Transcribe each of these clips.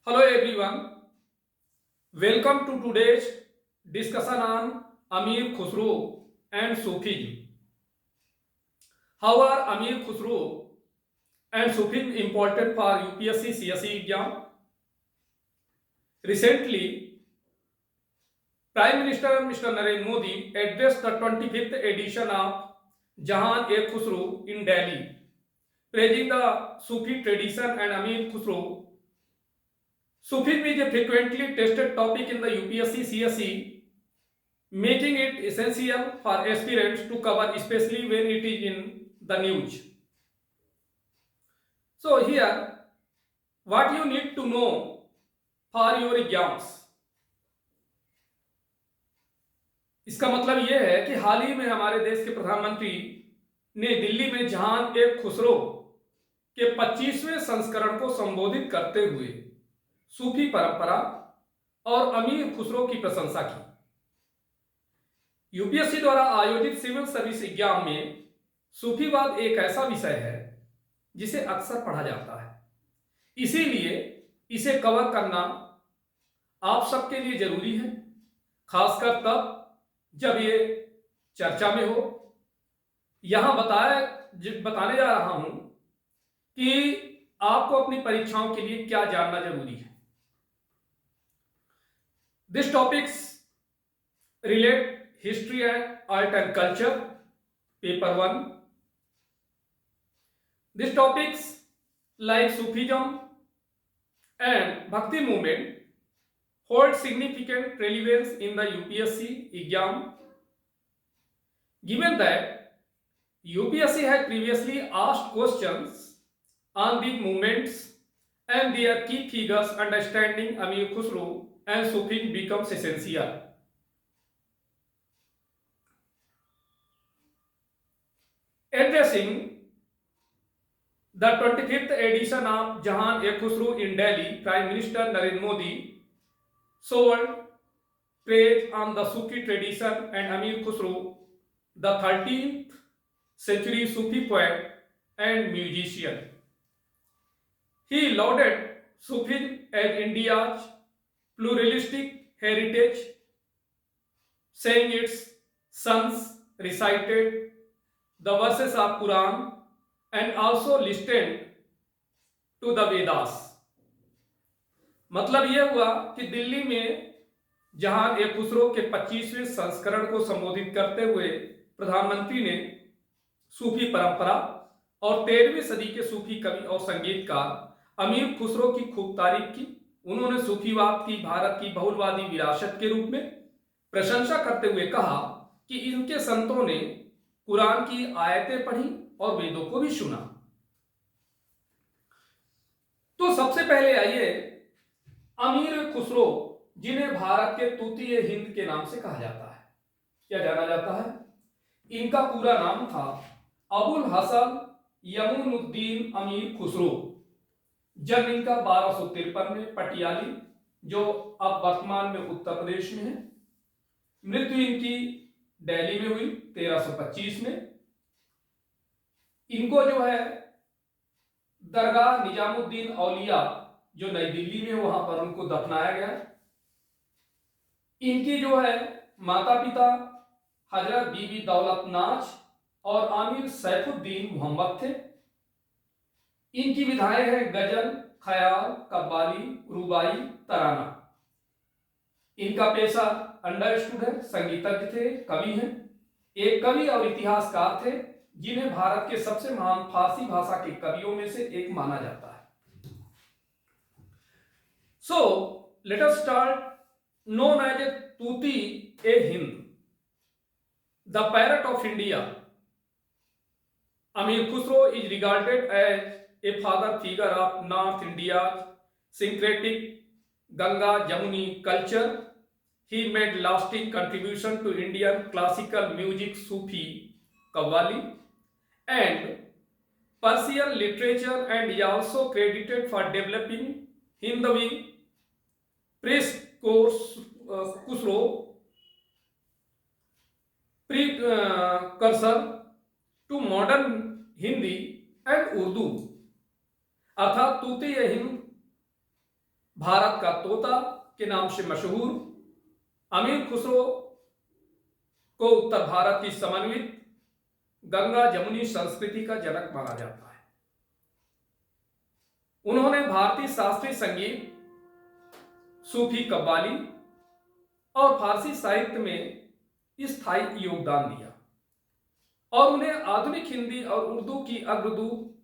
Hello everyone, welcome to today's discussion on Amir Khusro and Sufism. How are Amir Khusro and Sufism important for UPSC CSE exam? Recently, Prime Minister Mr. Narendra Modi addressed the 25th edition of Jahan-e-Khusro in Delhi, praising the Sufi tradition and Amir Khusro. Sufism is a frequently tested topic in the UPSC CSE, making it essential for aspirants to cover, especially when it is in the news. So here, what you need to know for your exams. इसका मतलब यह है कि हाल ही में हमारे देश के प्रधानमंत्री ने दिल्ली में जहान-ए-खुसरो के 25वें संस्करण को संबोधित करते हुए सूफी परंपरा और अमीर खुसरो की प्रशंसा की। यूपीएससी द्वारा आयोजित सिविल सर्विस एग्जाम में सूफीवाद एक ऐसा विषय है जिसे अक्सर पढ़ा जाता है, इसीलिए इसे कवर करना आप सबके लिए जरूरी है, खासकर तब जब ये चर्चा में हो। यहां बताने जा रहा हूं कि आपको अपनी परीक्षाओं के लिए क्या जानना जरूरी है। This topics relate history and art and culture, paper 1. These topics like Sufism and Bhakti movement hold significant relevance in the UPSC exam. Given that UPSC had previously asked questions on these movements and their key figures, understanding Amir Khusro and Sufism becomes essential. Addressing the 25th edition of Jahan-e-Khusro in Delhi, Prime Minister Narendra Modi showered praise on the Sufi tradition and Amir Khusro, the 13th century Sufi poet and musician. He lauded Sufism as India's pluralistic heritage, saying its sons recited the verses of Quran and also listened to the Vedas. मतलब यह हुआ कि दिल्ली में जहान-ए-खुसरो के 25वें संस्करण को संबोधित करते हुए प्रधानमंत्री ने सूफी परंपरा और 13वीं सदी के सूफी कवि और संगीतकार अमीर खुसरो की खूब तारीफ की। उन्होंने सूफीवाद की भारत की बहुलवादी विरासत के रूप में प्रशंसा करते हुए कहा कि इनके संतों ने कुरान की आयतें पढ़ी और वेदों को भी सुना। तो सबसे पहले आइए अमीर खुसरो, जिन्हें भारत के तूतीय हिंद के नाम से कहा जाता है, क्या जाना जाता है? इनका पूरा नाम था अबुल हसन यमुनुद्दीन अमीर खुसरो। जन्म इनका 1253 में पटियाली, जो अब वर्तमान में उत्तर प्रदेश में है। मृत्यु इनकी दिल्ली में हुई 1325 में। इनको जो है दरगाह निजामुद्दीन औलिया जो नई दिल्ली में, वहां पर उनको दफनाया गया। इनकी जो है माता पिता हजरत बीबी दौलत नाज और आमिर सैफुद्दीन मोहम्मद थे। इनकी विधाएं हैं गजल, ख्याल, कव्वाली, रुबाई, तराना। इनका पेशा अंडरस्टूड है, संगीतज्ञ थे, कवि हैं। एक कवि और इतिहासकार थे जिन्हें भारत के सबसे महान फारसी भाषा के कवियों में से एक माना जाता है। So let us start. Known as a Tuti e Hind, the parrot of India, Amir Khusrau is regarded as a father figure of north India syncretic Ganga Jamuni culture. He made lasting contribution to Indian classical music, Sufi, Qawwali, and Persian literature, and he also credited for developing Hindawi precursor to modern Hindi and Urdu, अर्थात तूतीय हिंद भारत का तोता के नाम से मशहूर अमीर खुसरो को उत्तर भारत की समन्वित गंगा जमुनी संस्कृति का जनक माना जाता है। उन्होंने भारतीय शास्त्रीय संगीत, सूफी कव्वाली और फारसी साहित्य में स्थायी योगदान दिया और उन्हें आधुनिक हिंदी और उर्दू की अग्रदूत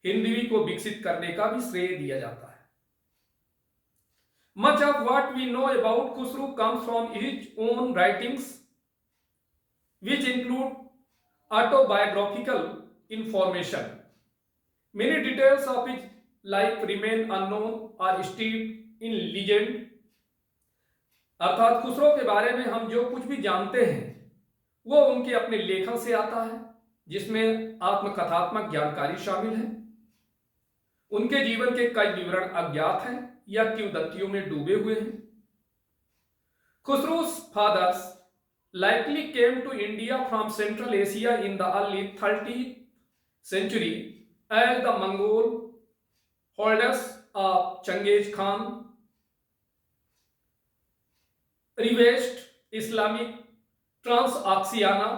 हिंदवी को विकसित करने का भी श्रेय दिया जाता है। Much of what we know about Khusro comes from his own writings, which include autobiographical information. Many details of his life remain unknown or steeped in legend. अर्थात खुसरो के बारे में हम जो कुछ भी जानते हैं वो उनके अपने लेखन से आता है, जिसमें आत्मकथात्मक जानकारी शामिल है। उनके जीवन के कई विवरण अज्ञात हैं या किंवदंतियों में डूबे हुए हैं। Khusro's fathers likely came to India from Central Asia in the early 30th century as the Mongol holders of Genghis Khan ravaged Islamic Transoxiana,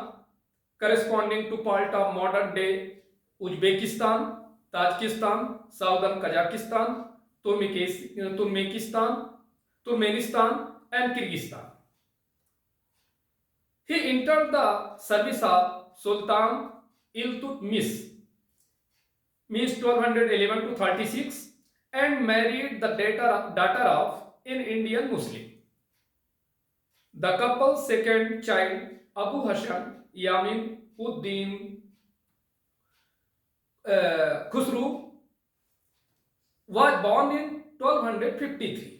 corresponding to part of modern day Uzbekistan, Tajikistan, Southern Kazakhstan, Turkmenistan, and Kyrgyzstan. He entered the service of Sultan Iltutmish, means 1211 to 36, and married the daughter of an Indian Muslim. The couple's second child, Abu Hassan Yamin Uddin Khusro, was born in 1253.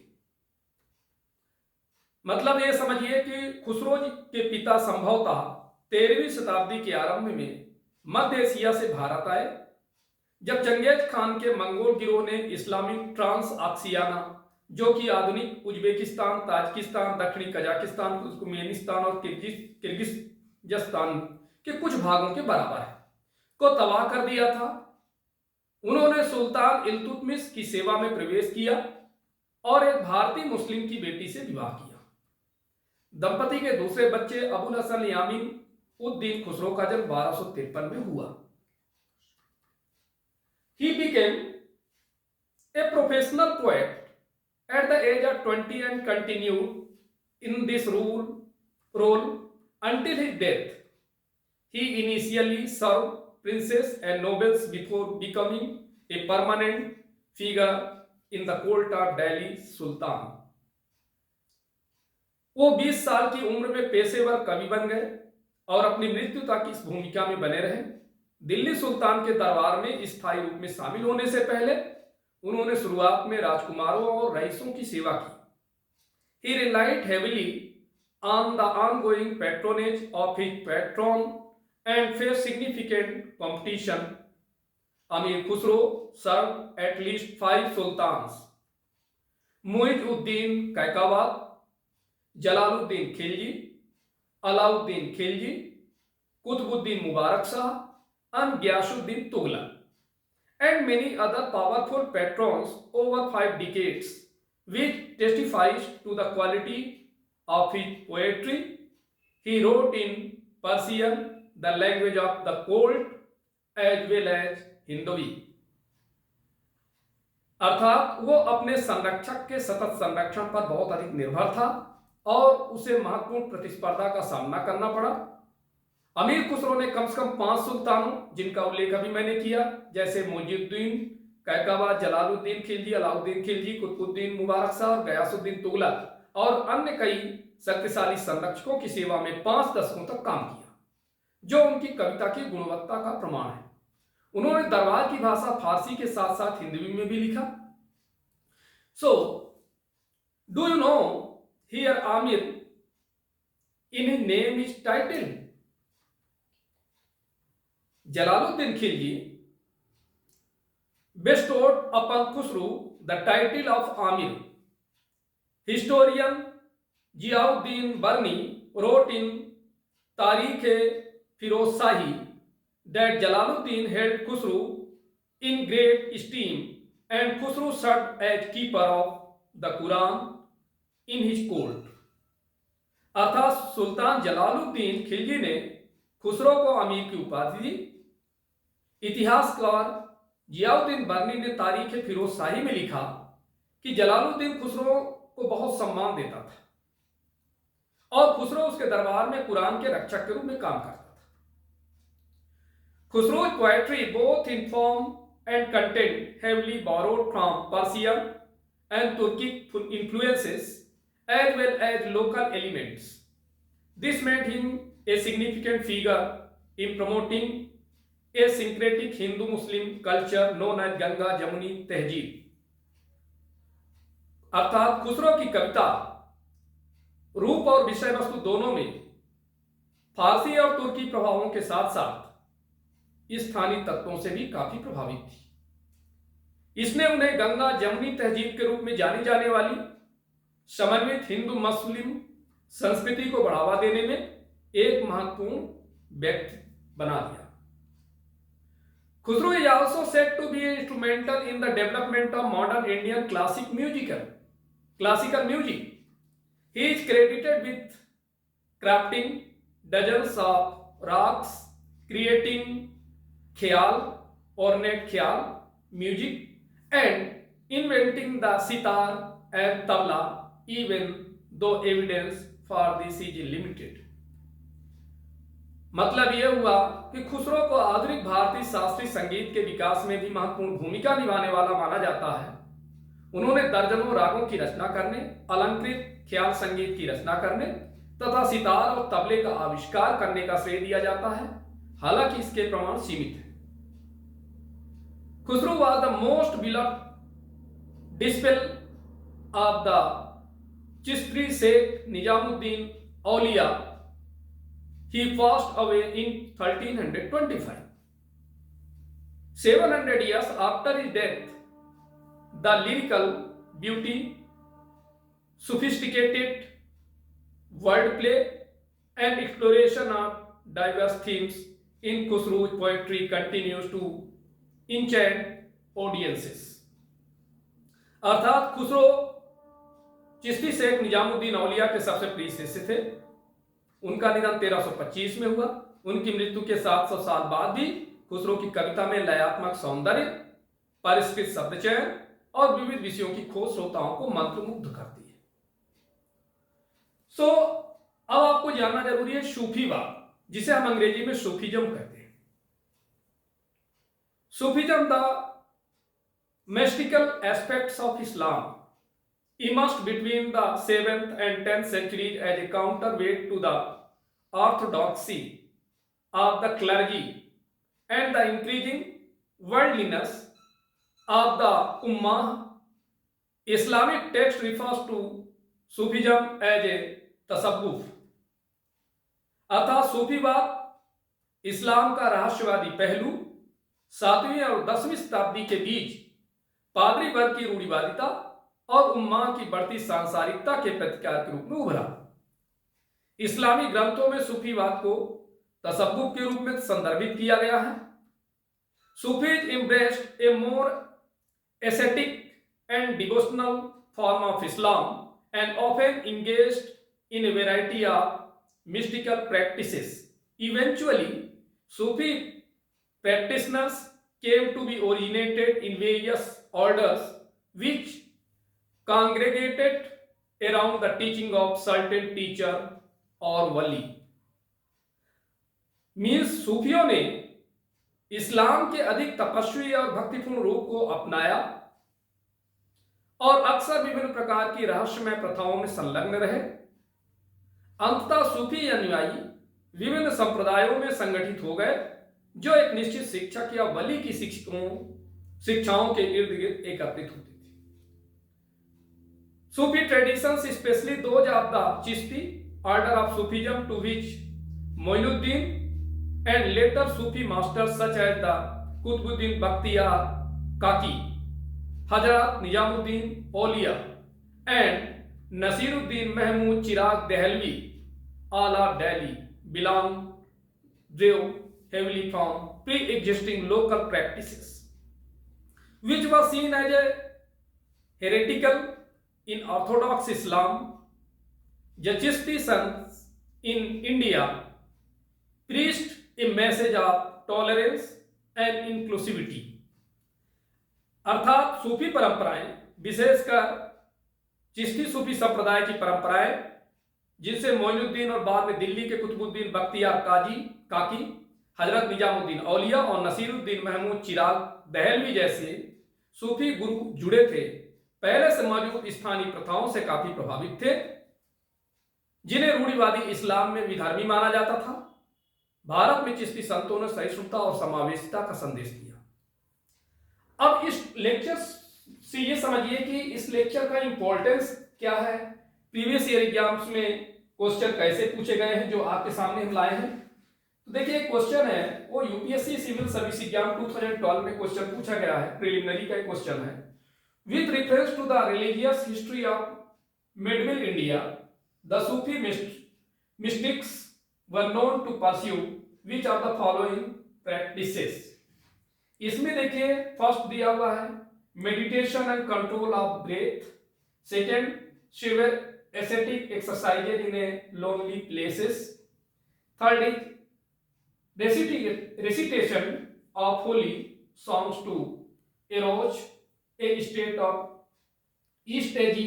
मतलब ये समझिए कि खुसरो के पिता संभवतः 13वीं शताब्दी के आरंभ में मध्य एशिया से भारत आए, जब चंगेज खान के मंगोल गिरोह ने इस्लामिक ट्रांसआक्सियाना, जो कि आधुनिक उज्बेकिस्तान, ताजिकिस्तान, दक्षिणी कजाकिस्तान, तुर्कमेनिस्तान और किर्गिस्तान के कुछ भागों के बराबर है, को तबाह कर दिया था। उन्होंने सुल्तान इल्तुतमिश की सेवा में प्रवेश किया और एक भारतीय मुस्लिम की बेटी से विवाह किया। दंपति के दूसरे बच्चे अबुल हसन यामीन उद्दीन खुसरो का जन्म 1253 में हुआ। He became a professional poet at the age of 20 and continued in this role until his death. He initially served princes and nobles before becoming a permanent figure in the court of Delhi Sultan. वो 20 साल की उम्र में पेशेवर कवि बन गए और अपनी मृत्यु तक इस भूमिका में बने रहे। दिल्ली सुल्तान के दरबार में स्थायी रूप में शामिल होने से पहले उन्होंने शुरुआत में राजकुमारों और रईसों की सेवा की। He relied heavily on the ongoing patronage of his patron and faced significant competition. Amir Khusro served at least 5 sultans: Muizuddin Kaikabad, Jalaluddin Khilji, Alauddin Khilji, Qutbuddin Mubarak Shah, and Ghiyasuddin Tughlaq, and many other powerful patrons over 5 decades, which testifies to the quality of his poetry. He wrote in Persian, the language of the court, as well as Hindavi. अर्थात वो अपने संरक्षक के सतत संरक्षण पर बहुत अधिक निर्भर था और उसे महत्वपूर्ण प्रतिस्पर्धा का सामना करना पड़ा। अमीर खुसरो ने कम से कम 5 सुल्तानों, जिनका उल्लेख अभी मैंने किया, जैसे मुइजुद्दीन कैकबा, जलालुद्दीन खिलजी, अलाउद्दीन खिलजी, कुतुबुद्दीन मुबारक शाह और गयासुद्दीन तुगलक और अन्य कई शक्तिशाली संरक्षकों की सेवा में 5 दशकों तक काम किया, जो उनकी कविता की गुणवत्ता का प्रमाण है। उन्होंने दरबार की भाषा फारसी के साथ साथ हिंदी में भी लिखा। So do you know here Aamir in his name is title? Jalaluddin Khilji bestowed upon Khusro the title of Amir. Historian Ziauddin Barni wrote in Tarikh-e-Firoz Shahi that Jalaluddin held Khusro in great esteem and Khusro served as keeper of the Quran in his court. अर्थात सुल्तान जलालुद्दीन खिलजी ने खुसरो को अमीर की उपाधि दी। इतिहासकार जियाउद्दीन बर्नी ने तारीख फिरोज शाही में लिखा कि जलालुद्दीन खुसरो को बहुत सम्मान देता था और खुसरो उसके दरबार में कुरान के रक्षक के रूप में काम करता था। खुसरो's poetry, both in form and content, heavily borrowed from Persian and Turkic influences as well as local elements. This made him a significant figure in promoting a syncretic Hindu-Muslim culture known as Ganga Jamuni Tehzeeb. अर्थात खुसरो की कविता रूप और विषय वस्तु दोनों में फारसी और तुर्की प्रभावों के साथ साथ स्थानीय तत्वों से भी काफी प्रभावित थी। इसने उन्हें गंगा जमुनी तहजीब के रूप में जानी जाने वाली समन्वित हिंदू मुस्लिम संस्कृति को बढ़ावा देने में एक महत्वपूर्ण व्यक्ति बना दिया। Khusro is also said to be instrumental in the development of modern Indian classical music. He is credited with crafting dozens of rags, creating ख्याल, ornate ख्याल music, and inventing the sitar and tabla, even though evidence for this is limited. मतलब यह हुआ कि खुसरो को आधुनिक भारतीय शास्त्रीय संगीत के विकास में भी महत्वपूर्ण भूमिका निभाने वाला माना जाता है। उन्होंने दर्जनों रागों की रचना करने, अलंकृत ख्याल संगीत की रचना करने तथा सितार और तबले का आविष्कार करने का श्रेय दिया जाता है, हालांकि इसके प्रमाण सीमित हैं। Khusro was the most beloved disciple of the Chishti Sheikh Nizamuddin Auliya. He passed away in 1325. 700 years after his death, the lyrical beauty, sophisticated wordplay, and exploration of diverse themes in Khusro's poetry continues to enchant audiences. अर्थात खुसरो चिश्ती शेख निजामुद्दीन औलिया के सबसे प्रिय शिष्य थे। उनका निधन 1325 में हुआ। उनकी मृत्यु के 700 साल बाद भी खुसरो की कविता में लयात्मक सौंदर्य, परिष्कृत शब्द चयन और विविध विषयों की खोज श्रोताओं को मंत्रमुग्ध करती है। अब आपको जानना जरूरी है सूफीवाद, जिसे हम अंग्रेजी में सूफीज्म कहते हैं। Sufism the mystical aspects of Islam emerged between the 7th and 10th centuries as a counterweight to the orthodoxy of the clergy and the increasing worldliness of the Ummah. Islamic text refers to Sufism as a tasawwuf, अर्थात सूफीवाद इस्लाम का रहस्यवादी पहलू 7वीं और 10वीं शताब्दी के बीच पादरी वर्ग की रूढ़िवादिता और उम्मा की बढ़ती सांसारिकता के प्रतिकार के रूप में उभरा। इस्लामी ग्रंथों में सूफीवाद को तसव्वुफ के रूप में संदर्भित किया गया है। Sufis embraced a more ascetic and devotional form of Islam and often engaged in a variety of mystical practices. Eventually, Sufi practitioners came to be originated in various orders which congregated around the teaching of certain teacher or wali. Means सूफियों ने इस्लाम के अधिक तपस्वी और भक्तिपूर्ण रूप को अपनाया और अक्सर विभिन्न प्रकार की रहस्यमय प्रथाओं में संलग्न रहे। अंततः सूफी अनुयायी विभिन्न संप्रदायों में संगठित हो गए, जो एक निश्चित शिक्षक या वली की शिक्षाओं के इर्द गिर्द एकत्रित होती थी। Sufi traditions, especially those of the Chishti order of Sufism, to which Moinuddin and later Sufi masters such as the Qutbuddin Bakhtiyar Kaki, Hazrat Nizamuddin Auliya and Nasiruddin Mahmud Chirag Dehlavi all of Delhi belong drew heavily from pre-existing local practices, which were seen as a heretical in Orthodox Islam, the Chishti sons in India preached a message of tolerance and inclusivity। अर्थात सूफी परंपराएं, विशेषकर चिश्ती सूफी संप्रदाय की परंपराएं, जिनसे मोइनुद्दीन और बाद में दिल्ली के कुतुबुद्दीन बख्तियार काकी, हजरत निजामुद्दीन औलिया और नसीरुद्दीन महमूद चिराग दहलवी जैसे सूफी गुरु जुड़े थे, पहले से मौजूद स्थानीय प्रथाओं से काफी प्रभावित थे, जिन्हें रूढ़िवादी इस्लाम में विधर्मी माना जाता था। भारत में चिश्ती संतों ने सहिष्णुता और समावेशिता का संदेश दिया। अब इस लेक्चर से ये समझिए कि इस लेक्चर का इंपॉर्टेंस क्या है, प्रीवियस ईयर एग्जाम्स में क्वेश्चन कैसे पूछे गए हैं जो आपके सामने हम लाए हैं। तो देखिए क्वेश्चन है वो यूपीएससी सिविल सर्विस एग्जाम 2012 में क्वेश्चन पूछा गया है, प्रिलिमिनरी का क्वेश्चन है। With reference to the religious history of medieval India, the Sufi mystics were known to pursue which of the following practices. इसमें देखिए फर्स्ट दिया हुआ है meditation and control of breath, second severe ascetic exercises in a lonely places, third is recitation of holy songs to arouse a state of ecstasy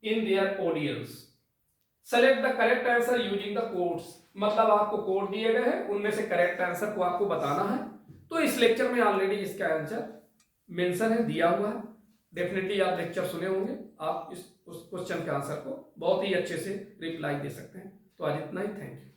in their audience। Select the correct answer using the codes। मतलब आपको code दिए गए हैं, उनमें से correct answer को आपको बताना है। तो इस लेक्चर में ऑलरेडी इसका आंसर मेंशन है, दिया हुआ है। डेफिनेटली आप लेक्चर सुने होंगे, आप उस क्वेश्चन के आंसर को बहुत ही अच्छे से रिप्लाई दे सकते हैं। तो आज इतना ही, थैंक यू।